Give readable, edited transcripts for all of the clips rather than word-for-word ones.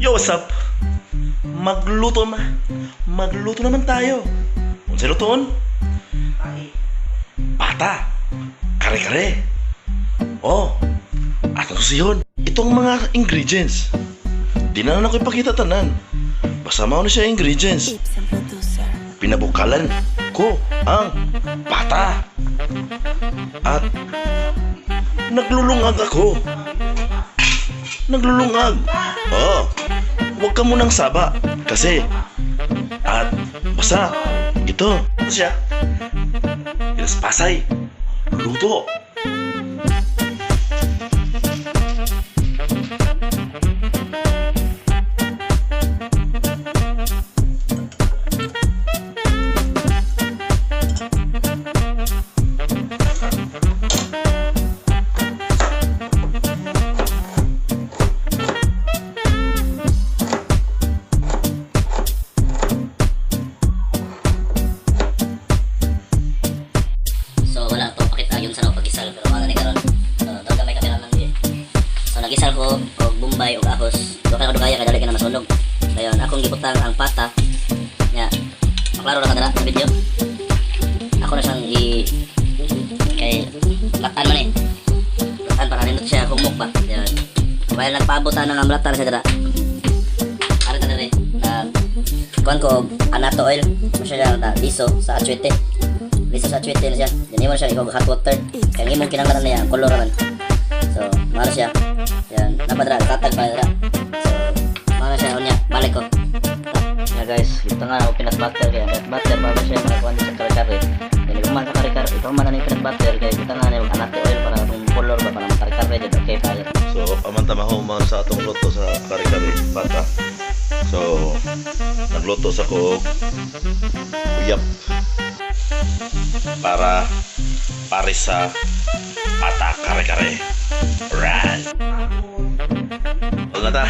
Yo, what's up? Magluto naman tayo. Unsay lutoon? Pata. Kare-kare. Oh, atong susihon. Itong mga ingredients. Di na ako ipakita tanan. Basta mao na siya ingredients. Pinabukalan ko ang pata. At naglulungag ako. Naglulungag. Oh, huwag ka munang saba. Kasi, at basta, ito, siya. Ilas pasay. Luto. So wala to pakita yun sa pagisal pero wala ni karon. So gamay kamera man di. So nagisal ko og Bombay og ahos. Do ka dugaya kay dali ka na masunog. Dayon akong gibutang ang pata. Nya. Maklaro ra kadara sa video. Ako na siyang kay latan man eh. Latan para nindot siya humok ba. Dayon. While nagpaabutan ng amlatan sa dara. Ara ta dere. Kuan ko anato oil. Masya na liso sa atsuete. Liso sa atsuete na siya. Dini mo siya ikaw hot water. Kaya imong kinanglan niya ang kolor naman. So, mara siya. Yan, napadra katag pa dra. So, mara siya unya balik ko. Yeah guys, ito nga ako peanut butter kaya peanut butter para siya makakuan sa kare-kare. Kaya guman sa kare-kare, ito man ang peanut butter kaya kita nga ni anato oil para itong kolor ba para kare-kare dito okay pa yan. So, amantamaho man sa atong luto sa kare-kare pata. So, nagluto sa ko uyap para pares sa pata kare-kare. Right. Wala ta.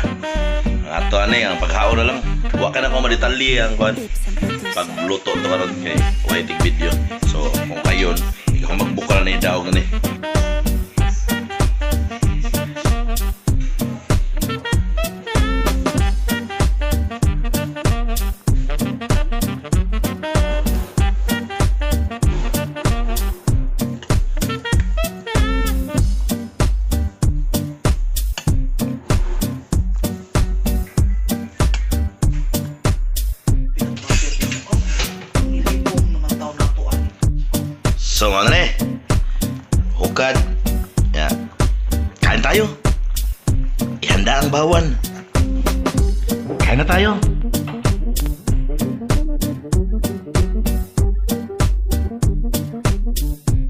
Ato ani ang paghaon na lang. Wa ka na ko madetalye ang kon pagluto to karon kay waiting video. So, kung kayon, ikaw magbukal na ni daog ni. So, ano na hukad. Yan. Kain tayo. Ihanda ang bawan. Kain na tayo.